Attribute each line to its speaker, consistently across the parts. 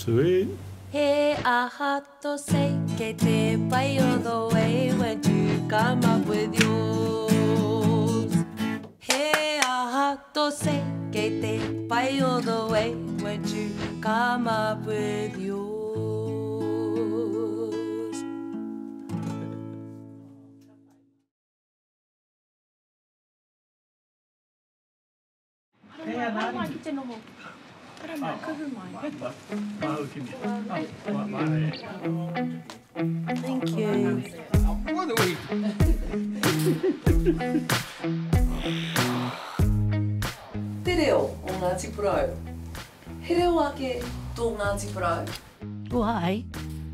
Speaker 1: Sweet.
Speaker 2: He aha to say que te pai all the way when you come up with yours. He aha to say que te pai all the way when you come up with yours. Thank you. Te reo o Ngati Porou. He reo ake tō Ngati Porou.
Speaker 3: Wai,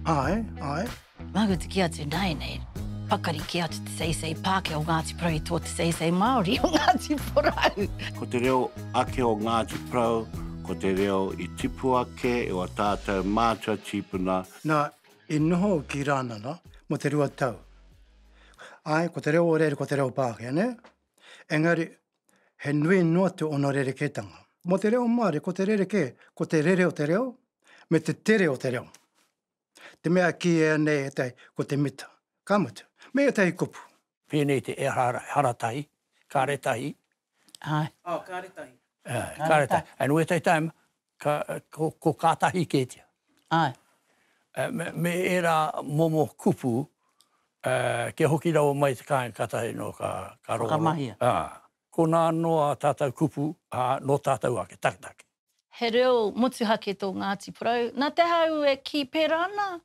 Speaker 4: Ai.
Speaker 3: mago te kia atu nei nei. Pakari ki atu te seisei Pākehā o Ngati Porou I tō te seisei Māori o Ngati Porou.
Speaker 5: Ko te reo ake o Ngati Porou, ko te reo I tipu ake e o tātou mātua tipuna.
Speaker 4: Nā, I noho ki rānana mo te rua tau. Ai, ko te reo o rere, ko te reo Pākehā, ne? Engari, he nui noa te ono rere ketanga. Mo te reo Māori, ko te rere ke, ko te rere o te reo, me te tere o te reo. Te mea ki e nei e tai, ko te mita. Ka mutu. Me e tai kupu.
Speaker 6: Pēnei te e haratai, kāretahi.
Speaker 3: Ai.
Speaker 7: Oh, kāretahi.
Speaker 6: Kāretahi. And we tai time, ko kātahi kētia.
Speaker 3: Ai.
Speaker 6: Me era momo kupu, ke hoki rau mai te kāin katahi no ka roro.
Speaker 3: Whakamahia.
Speaker 6: Ko nā noa tātou kupu, no tātou ake, takitake.
Speaker 3: He reo motuhake tō Ngati Porou. Nā te hau e ki pērana.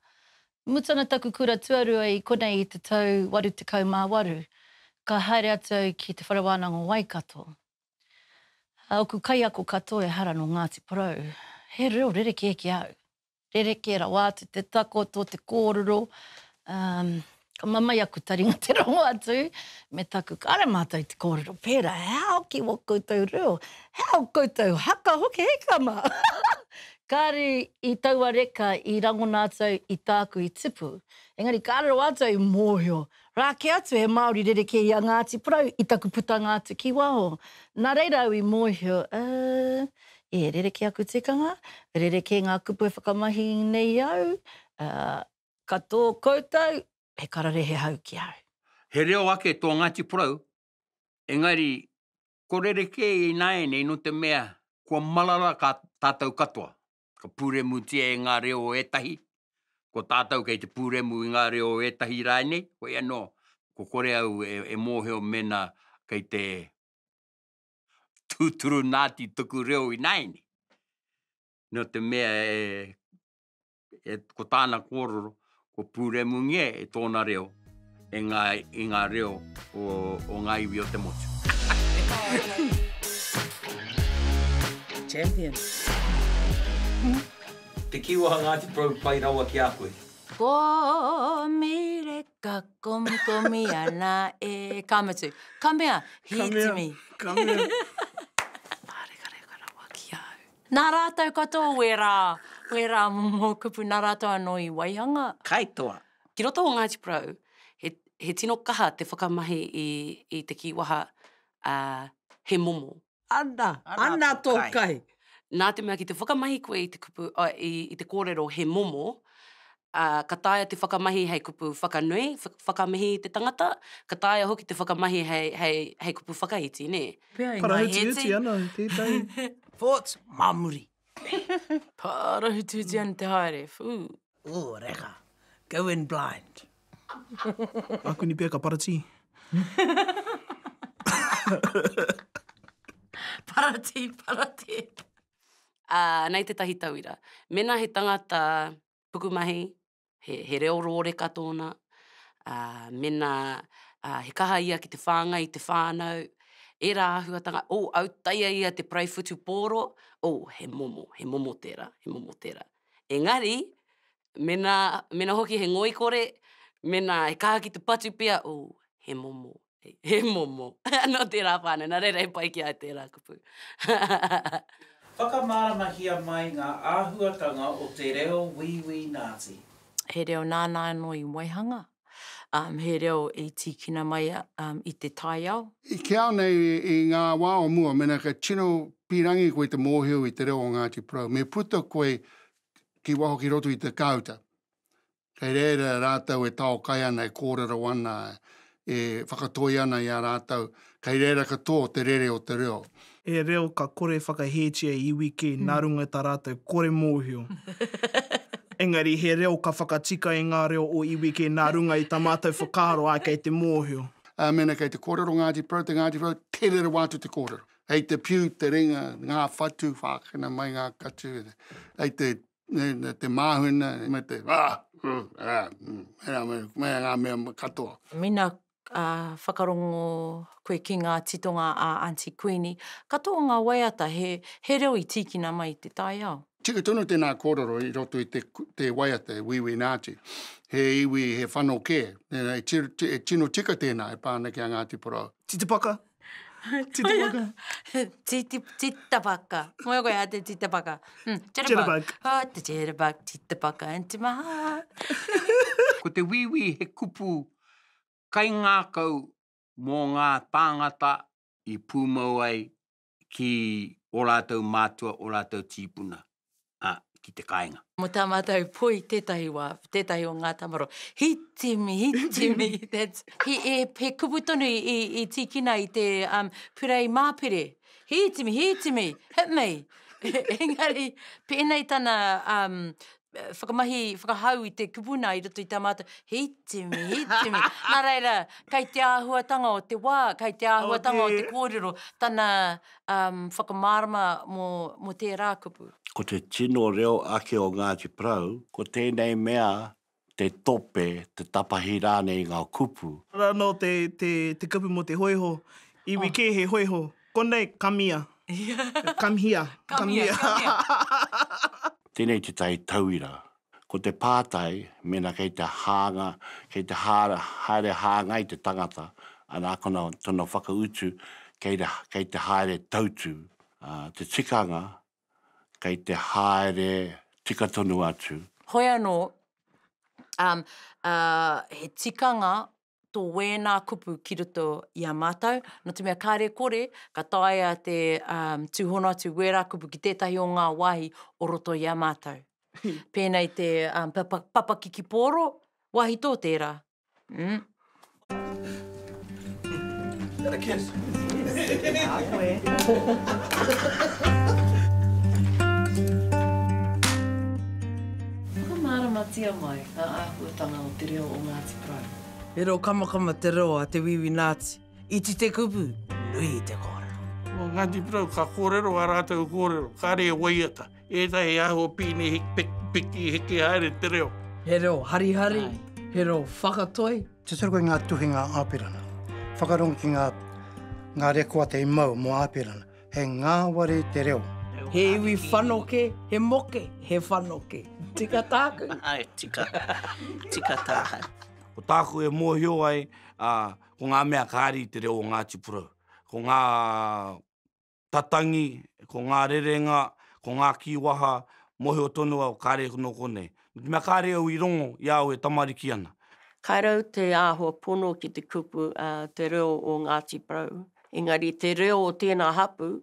Speaker 3: Mutana taku kura tuarua I konei I te tau 88. Ka haere atu ki te wharawānanga o Waikato. Oku kai ako katoa e hara no Ngati Porou. He reo rereke ki au. Rereke ra wātu te tako tō te kōrero. Ka mamai aku taringa te rongo atu. Me taku kare mātou te kōrero. Pērā, hao ki wo koutou reo. Hao koutou haka hoki he kama. Kāre I taua reka I rangona atu I tāku I tipu. Engari kāre ro atu I mōhio. Rāke atu he Māori rereke I a Ngati Porou I taku putanga atu ki waho. Nā reira au I mōhio. E rereke aku tikanga. Rereke ngā kupu e whakamahi nei au. Ka tō koutou. He karare he hau ki au.
Speaker 7: He reo ake tō Ngati Porou, engari, ko rereke I nai nei no te mea, kua malala ka tātou katoa. Ka pūremu tia e ngā reo o etahi, ko tātou kei te pūremu I ngā reo o etahi rai nei, ko ia no, ko kore au e mōheo mena kei te tūturu Ngāti tuku reo I nai nei. No te mea ko tāna kōrero, ko pūremu nge e tōna reo, I ngā reo o ngā iwi o te motu.
Speaker 8: Champion.
Speaker 9: Te kiwaha Ngati Porou pai raua ki a koe.
Speaker 2: Ko mire ka komikomi ana e kamatu. Come here, hit me.
Speaker 4: Come here.
Speaker 2: Nā rātou katoa, we rā mō kupu nā rātou anō I waihanga.
Speaker 8: Kaitoa. Ki roto o Ngati Porou, he tino kaha te whakamahi I te kiwaha he momo.
Speaker 7: Ana tō kai.
Speaker 8: Nā te mea ki te whakamahi koe I te kupu, I te kōrero he momo, ka taia te whakamahi hei kupu whakanui, whakamihi te tangata, ka taia hoki te whakamahi hei kupu whakahiti, ne?
Speaker 4: Parahuti ana, tētai.
Speaker 7: Thoughts? Mamuri.
Speaker 2: Parahuti ana te haere.
Speaker 7: Oh, reka. Go in blind.
Speaker 4: Aku ni pia ka parati.
Speaker 2: Parati.
Speaker 8: Nei te tahi tauira. Mena he tangata pukumahi, he reo rōreka tōna, mena he kaha ia ki te whāngai, te whānau, e rā ahuatanga, au taia ia te praiwhutu pōro, he momo tērā. Engari, mena hoki he ngoi kore, mena he kaha ki te patu pia, he momo. No tērā whānau, nā reira he pai ki ai tērā kupu.
Speaker 9: Whakamarama mai ngā āhuatanga o te reo wiwi Ngāti.
Speaker 2: He reo nāna no I waihanga. He reo I tīkina mai I te tai au.
Speaker 10: I ke au nei I ngā wā o mua, mena ka tino pirangi koe te mōhio I te reo o Ngati Porou. Me puta koe ki waho ki roto i te kauta. Kei reira rātau e tau kai ana, e kōrero ana, e whakatoi ana i a rātau. Kei reira katoa te rere o te reo.
Speaker 1: E reo ka kore whakahetia i iwi ki nā runga tā rātou kore mōhio. Engari, he reo ka whakatika i ngā reo o iwi ki nā runga i tā mātou whakaro ai kei te mōhio.
Speaker 10: Mena kei te kōrero Ngati Porou, te Ngati Porou, te rere wātu te kōrero. Hei te piu, te ringa, ngā whatu, whākina mai ngā katu. Hei te māhuna, me te mea ngā mea katoa.
Speaker 11: Mina whakarongo koe ki ngā titonga a Auntie Queenie. Katoa ngā waiata, he reo i tīkina mai te tai au.
Speaker 10: Tika tonu tēnā kōrero i roto i te waiata, Wiwi Ngāti. He iwi, he whanau kē. E tino tika tēnā e pāna ki a Ngati Porou.
Speaker 1: Titipaka? Titipaka?
Speaker 11: Titapaka. Moe koe a te titapaka. Jitterbug. Oh, te jitterbug, titapaka into my heart.
Speaker 7: Ko te wiwi he kupu kai ngā kau mō ngā tāngata i pūmau ai ki o rātou mātua, o rātou tīpuna, ki te kāinga.
Speaker 11: Mo tā mātou poi tētahi wā, tētahi o ngā tamaro. Hitimi. He kupu tonu i tīkina i te purei māpere. Hitimi, hit me. Engari, pēnei tana whakahau i te kupuna i roto i tā mātou. Hitimi. Nā reira, kei te āhuatanga o te wā, kei te āhuatanga o te kōrero, tana whakamārama mo te rākupu.
Speaker 5: Ko te tino reo ake o Ngati Porou, ko tēnei mea te tope, te tapahirane i ngā kupu.
Speaker 1: Rano te kupu mo te hoiho, iwi ke he hoiho. Konei, come here. Come here.
Speaker 5: Tēnei te tai tauira. Ko te pātai, mena kei te hānga, kei te haere hānga i te tangata, anā kona tono whakautu, kei te haere tautu. Te tikanga, kei te haere tika tonu atu.
Speaker 11: Hoi anō, he tikanga tō wēnā kupu ki roto i a mātou. No te mea kāre kore, ka taia te tūhono atu wērā kupu ki tētahi o ngā wahi o roto i a mātou. Pēnei te papakiki poro, wahi tō tērā.
Speaker 1: A kiss.
Speaker 2: Maratia mai, a āhuatanga o te reo o Ngati Porou.
Speaker 12: He reo kamakama te reo a te Wiwi Ngāti. Iti te kupu, nui te kōrero.
Speaker 6: O Ngati Porou, ka kōrero a rātou kōrero, ka re waiata. E tahi aho pīne piki heke haere te reo.
Speaker 12: He reo hari, he reo whakatoi.
Speaker 4: Te sara koe ngā tuhinga āpirana. Whakarongo ki ngā rekoa te imau mo āpirana. He ngā wari te reo.
Speaker 12: He iwi whanoke, he moke, he whanoke. Tika tāku.
Speaker 9: Ai, tika tāku.
Speaker 6: Ko tāku e mōhio ai, ko ngā mea kāri te reo o Ngati Porou. Ko ngā tatangi, ko ngā rerenga, ko ngā kiwaha, mōhio tonu au kāre no konei. Mea kāre au i rongo, i au e tamariki ana.
Speaker 13: Kairau te āhua pono ki te kupu te reo o Ngati Porou. Engari, te reo o tēnā hapu,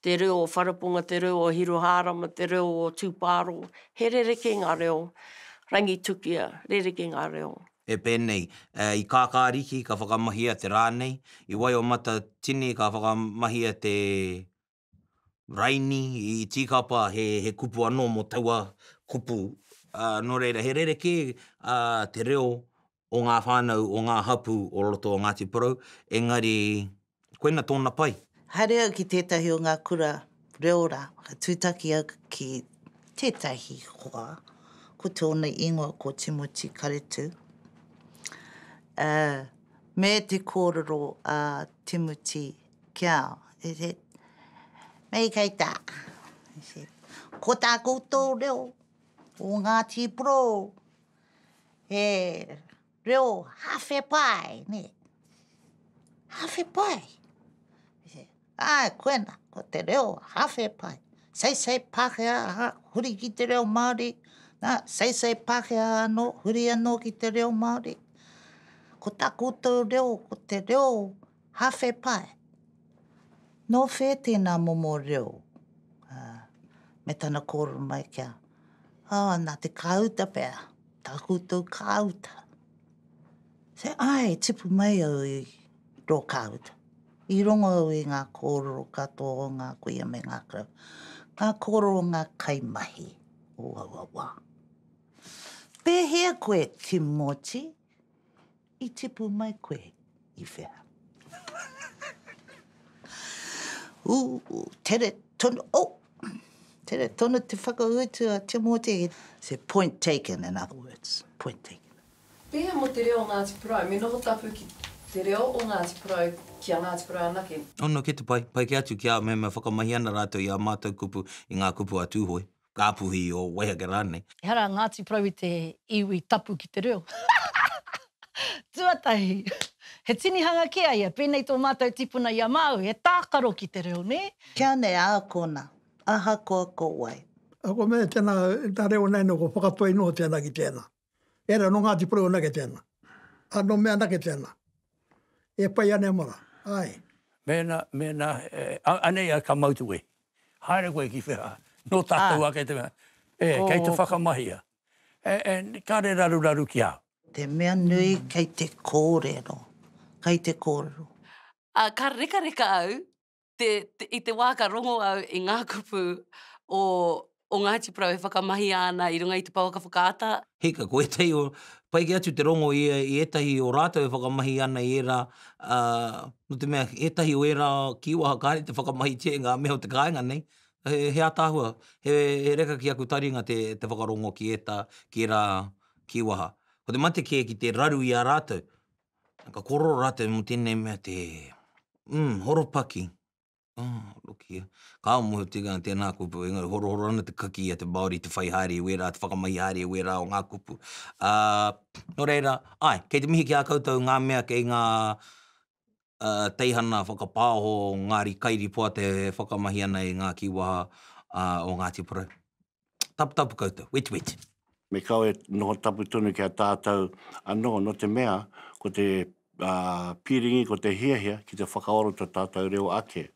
Speaker 13: te reo o Wharaponga, te reo o Hiruharama, te reo o Tūparo. He rereke ngā reo, rangitukia, rereke ngā reo.
Speaker 14: E pēnei, i kākāriki ka whakamahia te rānei, i wai o mata tini ka whakamahia te raini, i tīkapa he kupu anō mo taua kupu. Nō reira, he rereke te reo o ngā whānau, o ngā hapu o roto o Ngati Porou, engari, koina tōna pai.
Speaker 15: Haere au ki tētahi o ngā kura reora, ka tūtaki au ki tētahi hoa, ko tōna ingoa ko Timoti Karetu. Me te kōrero a Timoti kia, mei kei tā. Ko tā koutou reo o Ngati Porou, he reo hawhe pai, ne? Hawhe pai. Ai, koena, ko te reo hawhe pai. Sei Pākehā, huri ki te reo Māori. Sei Pākehā anō, huri anō ki te reo Māori. Ko tā koutou reo, ko te reo hawhe pai. Nō whē tēnā momo reo. Me tana kōrero mai kia nā te kauta pēr. Tā koutou kauta. Se ai, tipu mai au I rō kauta. I rongo au I ngā kōrero katoa o ngā kuia me ngā krau. Ngā kōrero ngā kaimahi o awawa. Pēhea koe, Timoti, I tipu mai koe I whea. Tere tono, tere tono te whakautua Timoti. Se point taken, in other words, point taken.
Speaker 11: Pēhea mo te reo o Ngati Porou, me noho tapu ki te reo o Ngati Porou ki a Ngati Porou anake.
Speaker 14: Ono ke te pai ke atu ki a me whakamahi ana rātou I a mātou kupu I ngā kupu a tūhoi. Kāpuhi o Waihake rānei.
Speaker 3: E hara Ngati Porou I te iwi tapu ki te reo. Tuatahi. He tinihanga ke aia, pēnei tō mātou tipuna I a māu, he tākaro ki te reo, ne?
Speaker 15: Kia nei a kona, aha koa ko wai.
Speaker 16: Ako me tēnā, tā reo nei no ko whakatoi no tēnā ki tēnā. Era no Ngati Porou nake tēnā. Ano mea nake tēnā. E pai ane mara. Ai.
Speaker 17: Mena, anei a ka mautu e. Haere koe ki whea. No tātou a kei te mea. Kei te whakamahia. Ka re raru ki au.
Speaker 15: Te mea nui kei te kōrero. Kei te kōrero.
Speaker 8: Ka reka au, I te wā ka rongo au I ngā kupu o Ngati Porou e whakamahi ana I runga I te pau ka whakaata.
Speaker 14: Heka, ko etahi o, pai ke atu te rongo I etahi o rātou e whakamahi ana I era, no te mea, etahi o era kiwaha kāre te whakamahi te ngā mea o te kāinga nei. He atahua, he reka ki aku taringa te whakarongo ki era kiwaha. Ko te mate ki te raru I a rātou. Ka kororo rātou mo tēnei mea te horopaki. Lokia. Ka aumuhu tēnā kupu, engari horo ana te kaki a te Māori, te whaihari e wera, te whakamahi hari e wera o ngā kupu. No reira, kei te mihi ki a koutou ngā mea kei ngā teihana whakapāho, ngāri kairi poa te whakamahi ana I ngā kiwaha o Ngati Porou. Tapu koutou, wet.
Speaker 5: Me kau e noho tapu tunu ki a tātou anō, no te mea, ko te piringi, ko te hiahia, ki te whakaoro to tātou reo ake.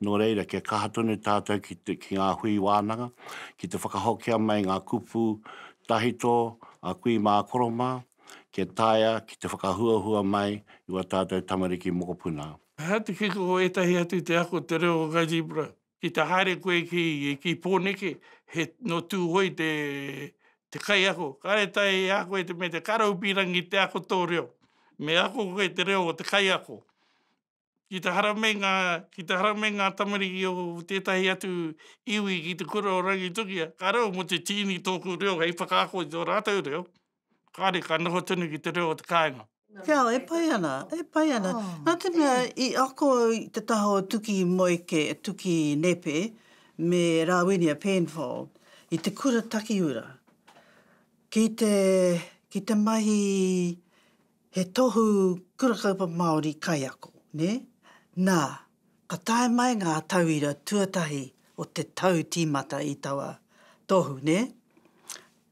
Speaker 5: No reira, ke kaha tonu tātou ki ngā hui wānanga, ki te whakahokia mai ngā kupu tahito, a kui mā koroma, ke taia, ki te whakahuahua mai, I wa tātou tamariki mokopuna.
Speaker 6: Hatu ki ko etahi atu te ako te reo o Ngati Porou. Ki te haere koe ki pōneke, he no tūhoi te kai ako. Kare tai ako e te me te karaupirangi te ako tō reo. Me ako koe te reo o te kai ako. Ki te haramei ngā tamariki o tētahi atu iwi ki te kura o rangitukia. Ka reo mo te tīni tōku reo, hei whakaako I tō rātou reo. Kāre ka noho tunu ki te reo o te kāinga.
Speaker 12: Kia, e pai ana. Nā te mea, I ako I te taho tuki moike, tuki nepe, me Rāwinia Penfold, I te kura takiura. Ki te mahi he tohu kurakaupa Māori kai ako, ne? Nā, ka tae mai ngā tauira tuatahi o te tau tīmata I taua tohu, ne?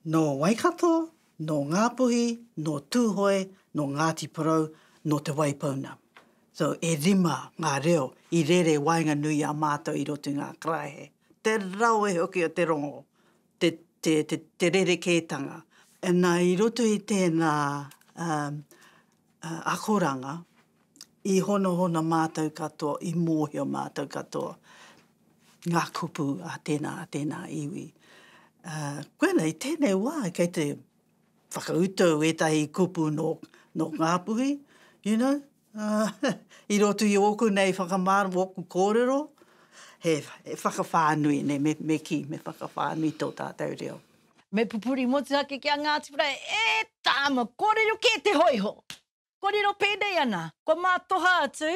Speaker 12: No Waikato, no Ngāpuhi, no Tūhoi, no Ngati Porou, no te Waipauna. So, e rima ngā reo I rere wainga nui a mātou I roto ngā kraihe. Te rau e hoki o te rongo, te rere kētanga. E nā I roto I tēnā akoranga, I hono mātou katoa, I mōhio mātou katoa, ngā kupu a tēnā iwi. Koena I tēnei wā, kei te whakautou e tahi kupu no Ngāpuhi, you know, I roto I oku nei whakamāra, oku kōrero, he whakawhānui, ne, me whakawhānui tō tātou reo.
Speaker 3: Me pupuri motuhake ki a Ngati Porou, e tāma, kōrero ke te hoiho. Kōrero pēnei ana, ko mā toha atu,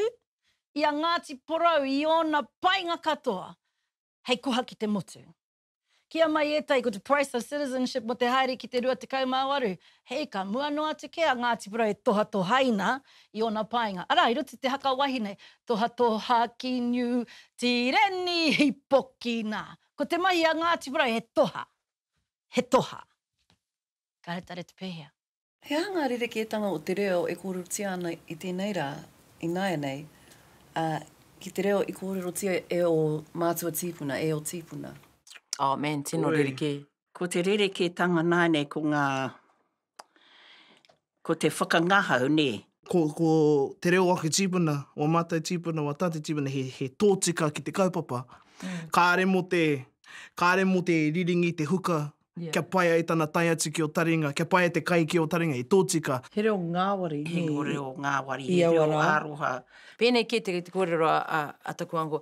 Speaker 3: I a Ngati Porou I ona painga katoa, hei koha ki te motu. Kia mai etai ko te price of citizenship mo te haere ki te rua te kaumāwaru, hei ka mua no atu ke a Ngati Porou e toha tohaina I ona painga. Ara, I ruti te haka wahine, toha toha ki niu, tireni hi poki nā. Ko te mahi a Ngati Porou he toha. Ka retare te pēhea.
Speaker 11: He anga rere kētanga o te reo e kōrutia ana I tēnei rā, I nāia nei, ki te reo I kōrutia e o mātua tīpuna, e o tīpuna.
Speaker 12: Oh man, tino rere ke.
Speaker 13: Ko te rereke tanga nāne ko te whakangahau, ne?
Speaker 1: Ko te reo ake tīpuna, o mātai tīpuna, o tātai tīpuna, he tōtika ki te kaupapa. Kāre mo te riringi, te huka, kia paia i tana tai atu ki o taringa, kia paia te kai ki o taringa, i tōtika.
Speaker 12: He reo ngāwari.
Speaker 13: He reo ngāwari, he reo āroha. Pēnei ke te kōrero a taku ango,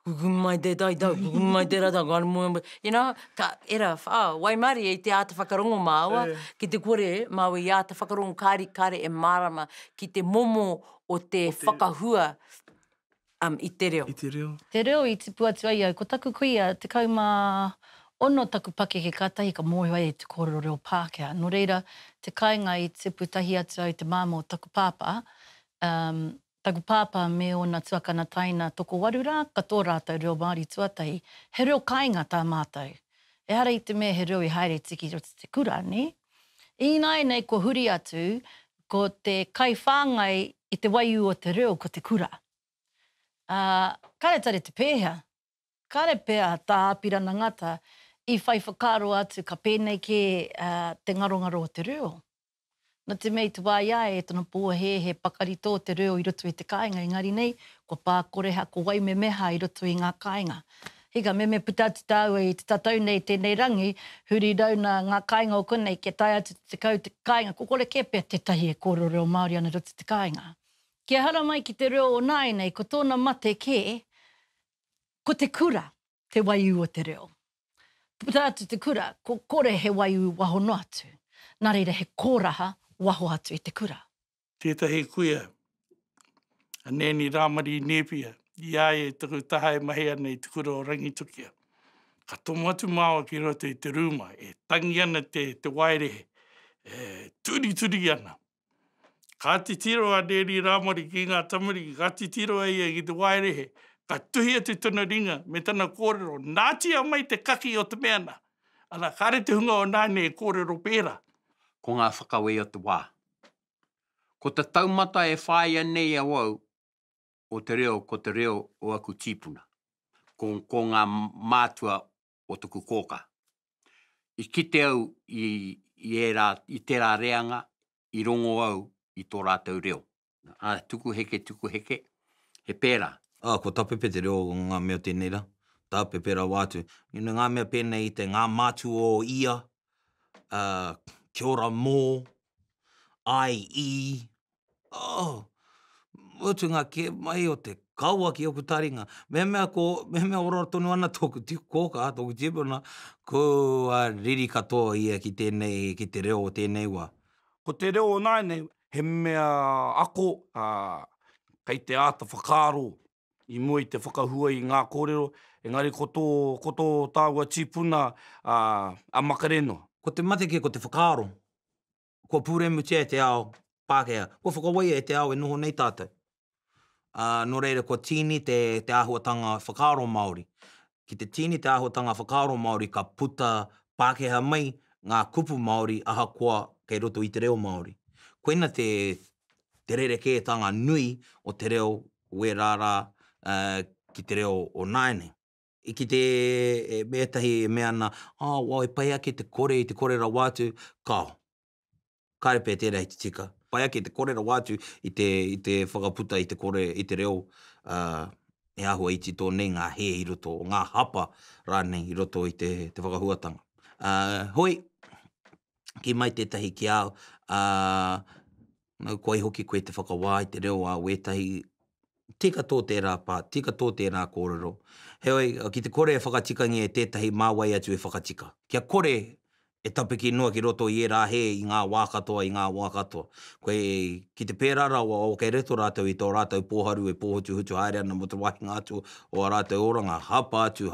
Speaker 13: gugumai te daidau, gugumai te radau, you know, ka era, waimari e te āta whakarongo māua, ki te kore māua i āta whakarongo kāre e mārama, ki te momo o te whakahua i te reo.
Speaker 1: I te reo.
Speaker 3: Te reo i tipu atu ai au, ko taku kuia, te kauma ono taku pake he kātahi ka mōhio ai te kōrero reo Pākehā. Nō reira, te kāinga i tipu tahi atu ai te māmo taku pāpā, taku pāpā me ona tuakana taina toko warura, ka tō rātou reo Māori tuatahi, he reo kāinga tā mātou. E hara i te mea he reo i haere tiki roti te kura, ne? I nai nei ko huri atu, ko te kai whāngai i te waiu o te reo ko te kura. Kare tare te pēhea. Kare pēhea tā āpirana ngata i whai whakaro atu ka pēnei ke te ngarongaro o te reo. No te mei tu wāia e tona pōa he pakarito o te reo i roto i te kāinga. Engari nei, ko pākoreha, ko waime meha i roto i ngā kāinga. Hika me putatu tāu i te tatau nei tēnei rangi, huri rauna ngā kāinga o konei ke tai atu te kau te kāinga. Ko kore ke pēr te tahi e kōrero reo Māori ana roto te kāinga. Kia hara mai ki te reo o nai nei, ko tōna mate ke, ko te kura, te waiu o te reo. Puta atu te kura, ko kore he waiu waho no atu. Nā reira he kōraha waho atu i te kura.
Speaker 6: Tētahi kuia, a nēni rāmari nēpia, i ai e tuku taha e mahi ana i te kura o rangitukia. Ka tomo atu māua ki roto i te rūma, e tangi ana te wairehe, turi ana. Ka te tiro a nēni rāmari ki ngā tamariki, ka te tiro a ia ki te wairehe, ka tuhi atu tuna ringa me tana kōrero, nātia mai te kaki o te meana. Ana, kare te hunga o nāne e kōrero pēra.
Speaker 7: Ko ngā whakawe o te wā. Ko te taumata e whāia nei au au, o te reo, ko te reo o aku tīpuna. Ko ngā mātua o tuku kōka. I kite au i tērā reanga, i rongo au i tō rātou reo. Tuku heke, he pēra.
Speaker 14: Ko tapepe te reo o ngā mea tēnei ra. Tape pēra wātu. Ngā mea pēnei i te ngā mātu o ia, kia ora mō, ai i. Mutu ngā ke mai o te kaua ki oku taringa. Mea ora tonu ana tōku tiku kōka, tōku tīpuna, ko riri katoa ia ki te reo o tēnei wā.
Speaker 18: Ko te reo o nai nei, he mea ako, kei te āta whakaaro, i mua i te whakahua i ngā kōrero, engari ko tō tāua tīpuna a makareno.
Speaker 14: Ko te mate ke ko te whakaaro, ko pūremu tia e te ao Pākehā, ko whakawaia e te ao e noho nei tātou. Nō reira, ko tini te āhuatanga whakaaro Māori. Ki te tini te āhuatanga whakaaro Māori, ka puta Pākehā mai ngā kupu Māori ahakoa kei roto i te reo Māori. Koina te rerekētanga nui o te reo ue rārā ki te reo o naene. I ki te mētahi e mea ana, wau e pai ake te kore i te korera wātu, kao. Kāre pē tērā i te tika. Pai ake te korera wātu i te whakaputa i te reo e ahua iti tō nei ngā he i roto, ngā hapa rānei i roto i te whakahuatanga. Hoi, ki mai tētahi ki ao, koe hoki koe te whakawā i te reo a wētahi, tika tō tērā pā, tika tō tērā kōrero. Hei, ki te kore e whakatikangi e tētahi māwai atu e whakatika. Kia kore e tapiki noa ki roto i e rā he i ngā wākatoa, Koe ki te pērara o kei reto rātou i tō rātou pōharu e pōhotu hutu haere ana mo te wahinga atu o a rātou oranga. Hapa atu.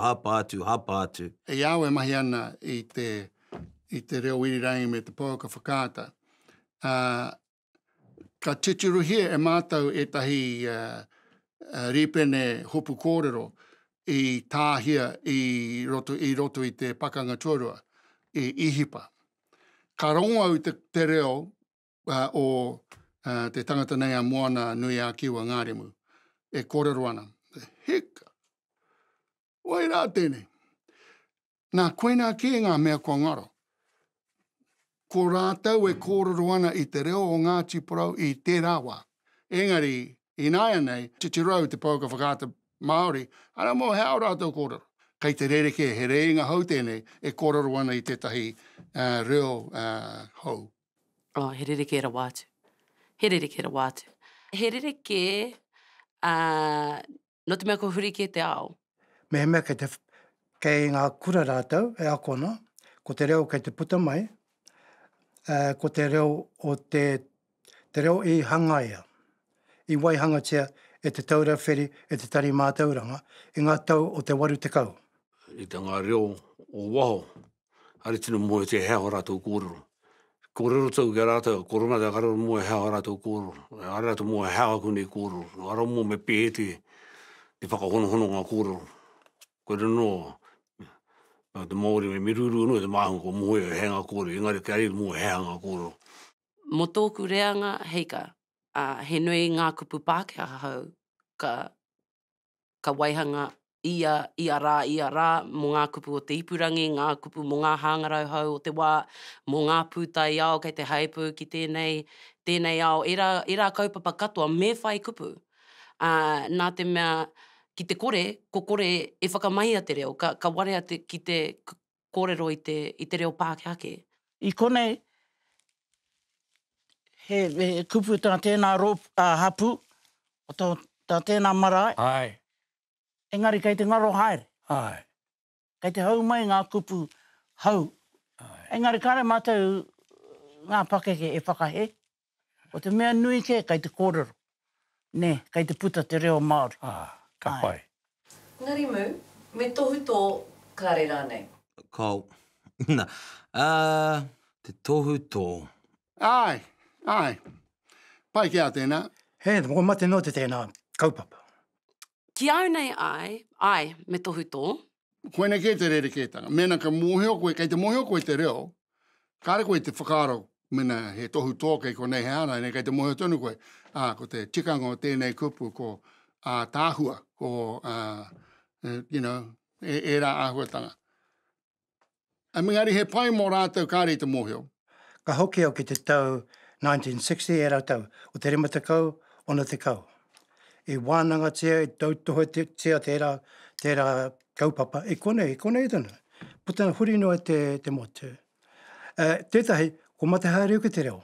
Speaker 10: E au e mahi ana i te reo irirangi me te pōka whakaata. Ka tituru hia e mātou e tahi ripene hopu kōrero i tāhia i roto i te pakanga tuarua, i ihipa. Ka rongo au te reo o te tangata nei a moana nui a kiwa ngāremu, e kōrero ana. Hika, wai rā tēnei. Nā koina ki ngā mea kua ngaro. Ko rātau e kōrero ana i te reo o Ngati Porou i tērā wā. Engari, i nāia nei, te rau te pauka whakaata Māori, ana mō hea o rātau kōrero. Kei te rereke, he reinga hau tēnei, e kōrero ana i tētahi reo hou.
Speaker 8: Oh, he rereke ra wātu. He rereke ra wātu. He rereke, no te mea ko hurike te ao.
Speaker 4: Me mea kei ngā kura rātau, e akona, ko te reo kei te puta mai, ko te reo o te reo i hangaia. I waihangatia e te taura whiri, e te tari mātauranga, i ngā tau o te waru te kau.
Speaker 18: I te ngā reo o waho, hari tino mua te hea o rātou kōrero. Kōrero tau ki rātou, korona te karero mua hea o rātou kōrero. Ara rātou mua hea o kune kōrero. Ara mua me pēhe te whakahonohono ngā kōrero. Koe rino, te Māori me miruru no te māhunga ko mua hea ngā kōrero. Engari ke ari mua hea ngā kōrero.
Speaker 8: Mo tōku reanga, heika, he nui ngā kupu Pākehā hau, ka waihanga ia rā, mo ngā kupu o te ipurangi, ngā kupu mo ngā hāngarau hau o te wā, mo ngā pūtai ao, kei te haipu ki tēnei ao, e rā kaupapa katoa me whai kupu. Nā te mea, ki te kore, ko kore e whakamahia te reo, ka warea ki te kōrero i te reo Pākehā ke.
Speaker 19: I konei, he kupu tā tēnā hapu, o tā tēnā marae.
Speaker 17: Ai.
Speaker 19: Engari kei te ngaro haere.
Speaker 17: Ai.
Speaker 19: Kei te hau mai ngā kupu hau. Ai. Engari kāre mātou ngā pakeke e whakahe. O te mea nui ke, kei te kōrero. Ne, kei te puta te reo Māori.
Speaker 17: Ka pai.
Speaker 11: Ngari mu, me tohu tō kāre rānei.
Speaker 14: Kau. Nā, te tohu tō.
Speaker 10: Ai. Pai kia tēnā.
Speaker 4: He, mo mate no te tēnā kaupapa.
Speaker 8: Ki au nei ai, me tohu tō.
Speaker 10: Koe nei ke te rerekētanga. Mena ka mōheo koe, kei te mōheo koe te reo, kāre koe te whakaro, mena he tohu tō kei ko nei he ana, nei kei te mōheo tonu koe, ko te tikanga o tēnei kupu, ko tāhua, ko, e rā āhuatanga. Mingari he pai mō rātou kāre te mōheo.
Speaker 4: Ka hoki au ki te tau 1960 e rātau, o te rima te kau, ona te kau. I wānanga tia, i tautohe tia tērā kaupapa. E konei tonu. Putana huri noa te motu. Tētahi, ko matahari uke te reo.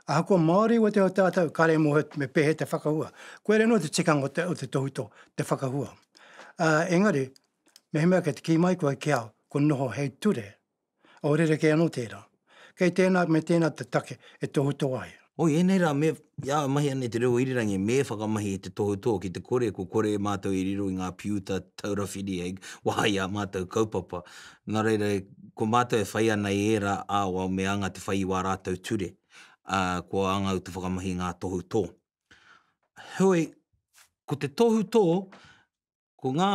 Speaker 4: Aha ko Māori o te o tātou, kāre mohe me pehe te whakahua. Koe re noa te tikanga o te tohuto, te whakahua. Engari, me he mea kei te ki mai kua ki au, ko noho hei ture. O rere ke anō tērā. Kei tēnā me tēnā te take e tohuto ai.
Speaker 14: Oi, e nei rā, mahi ane te reo irirangi, me whakamahi te tohu tō ki te kore, ko kore mātou i riro i ngā piuta taurawhiri e wahai a mātou kaupapa. Nā reira, ko mātou e whai ana i era āwa me anga te whai wā rātou ture, ko anga te whakamahi ngā tohu tō. Hoi, ko te tohu tō, ko ngā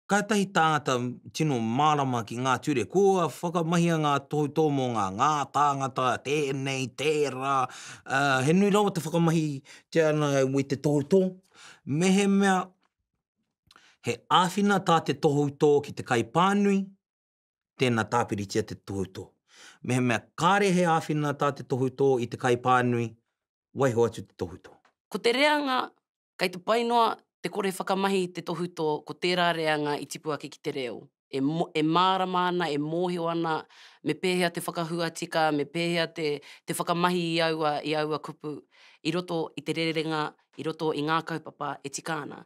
Speaker 14: kātahi tāngata tino mārama ki ngā ture, kua whakamahia ngā tohu tō mō ngā tāngata, tēnei, tērā, he nui rawa te whakamahi te ana i te tohu tō. Me he mea, he āwhina tā te tohu tō ki te kai pānui, tēnā tāpiritia te tohu tō. Me he mea, kāre he āwhina tā te tohu tō i te kai pānui, waiho atu te tohu tō.
Speaker 8: Ko te reanga, kei te painoa, te kore whakamahi te tohu tō, ko tērā reanga i tipu ake ki te reo. E mārama ana, e mōhio ana, me pēhea te whakahua tika, me pēhea te whakamahi i aua kupu, i roto i te rerenga, i roto i ngā kaupapa e tika ana.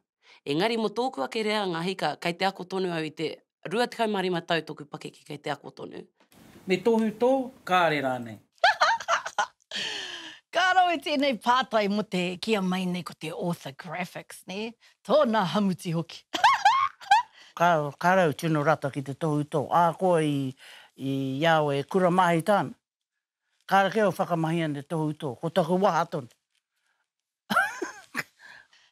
Speaker 8: Engari mo tōku ake reanga, hika, kei te ako tonu au i te 25 tau toku pakeke kei te ako tonu.
Speaker 9: Me tohu tō, kāre rānei.
Speaker 3: Kāro e tēnei pātai mo te kia mai nei ko te orthographics, ne? Tōna hamuti hoki.
Speaker 19: Kārau tino rata ki te tohu tō. Koa i iau e kura mahi tāna. Kāra keo whakamahi ane tohu tō. Ko taku waha tonu.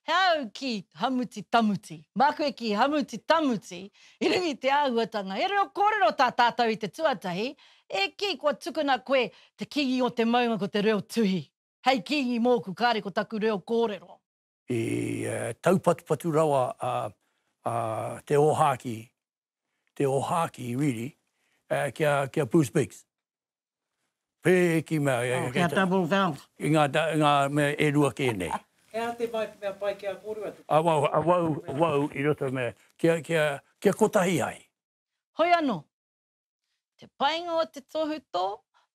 Speaker 3: Hau ki hamuti tamuti. Makue ki hamuti tamuti. I ringi te āhuatanga. E reo kōrero tā tātou i te tuatahi. E ki kua tukuna koe te kingi o te maunga ko te reo tuhi. Hei kingi mōku kāre ko taku reo kōrero.
Speaker 17: I taupatupatu rawa te ohaki te ohaki, really, kia Bruce Biggs. Pē ki mea...
Speaker 19: Kia double valve.
Speaker 17: I ngā mea e rua ke nei.
Speaker 9: Hea te mai mea pai kia korua.
Speaker 17: Wau, i roto mea, kia kotahi ai.
Speaker 3: Hoi anō, te painga o te tohu tō,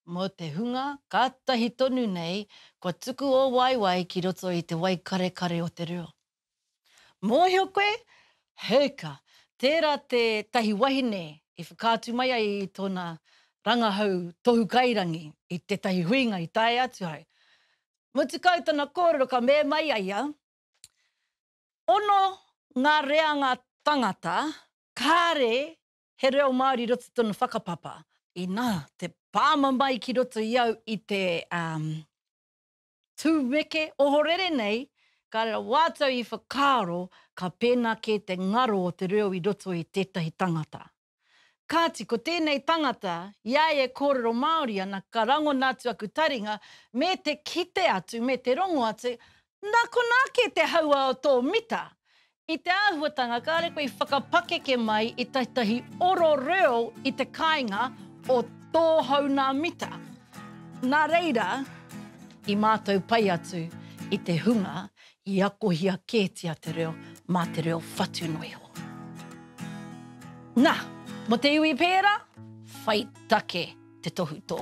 Speaker 3: mo te hunga, kātahi tonu nei, kua tuku o waiwai ki roto i te wai kare o te reo. Mōhio koe, heuka, tērā te tahi wahine i whakātu mai ai i tōna rangahau tohu kairangi i te tahi huinga i tae atu hau. Mutukau tana kōrero ka me mai ai a. Ono ngā rea ngā tangata, kāre he reo Māori roto tonu whakapapa. I nā, te pāma mai ki roto i au i te tūweke ohorere nei, ka rea wātau i whakaro ka pēnā ke te ngaro o te reo i roto i tētahi tangata. Kāti, ko tēnei tangata, ia e kōrero Māori ana, ka rango nātu aku taringa, me te kite atu, me te rongo atu, nako nā ke te haua o tō mita. I te āhuatanga, ka re koe whakapakeke mai i tahi oro reo i te kāinga o tō hau nā mita. Nā reira, i mātou pai atu, i te hunga, i akohia kētia te reo, mā te reo whatu noiho. Nā, mo te iwi pēra, whai take te tohu tō.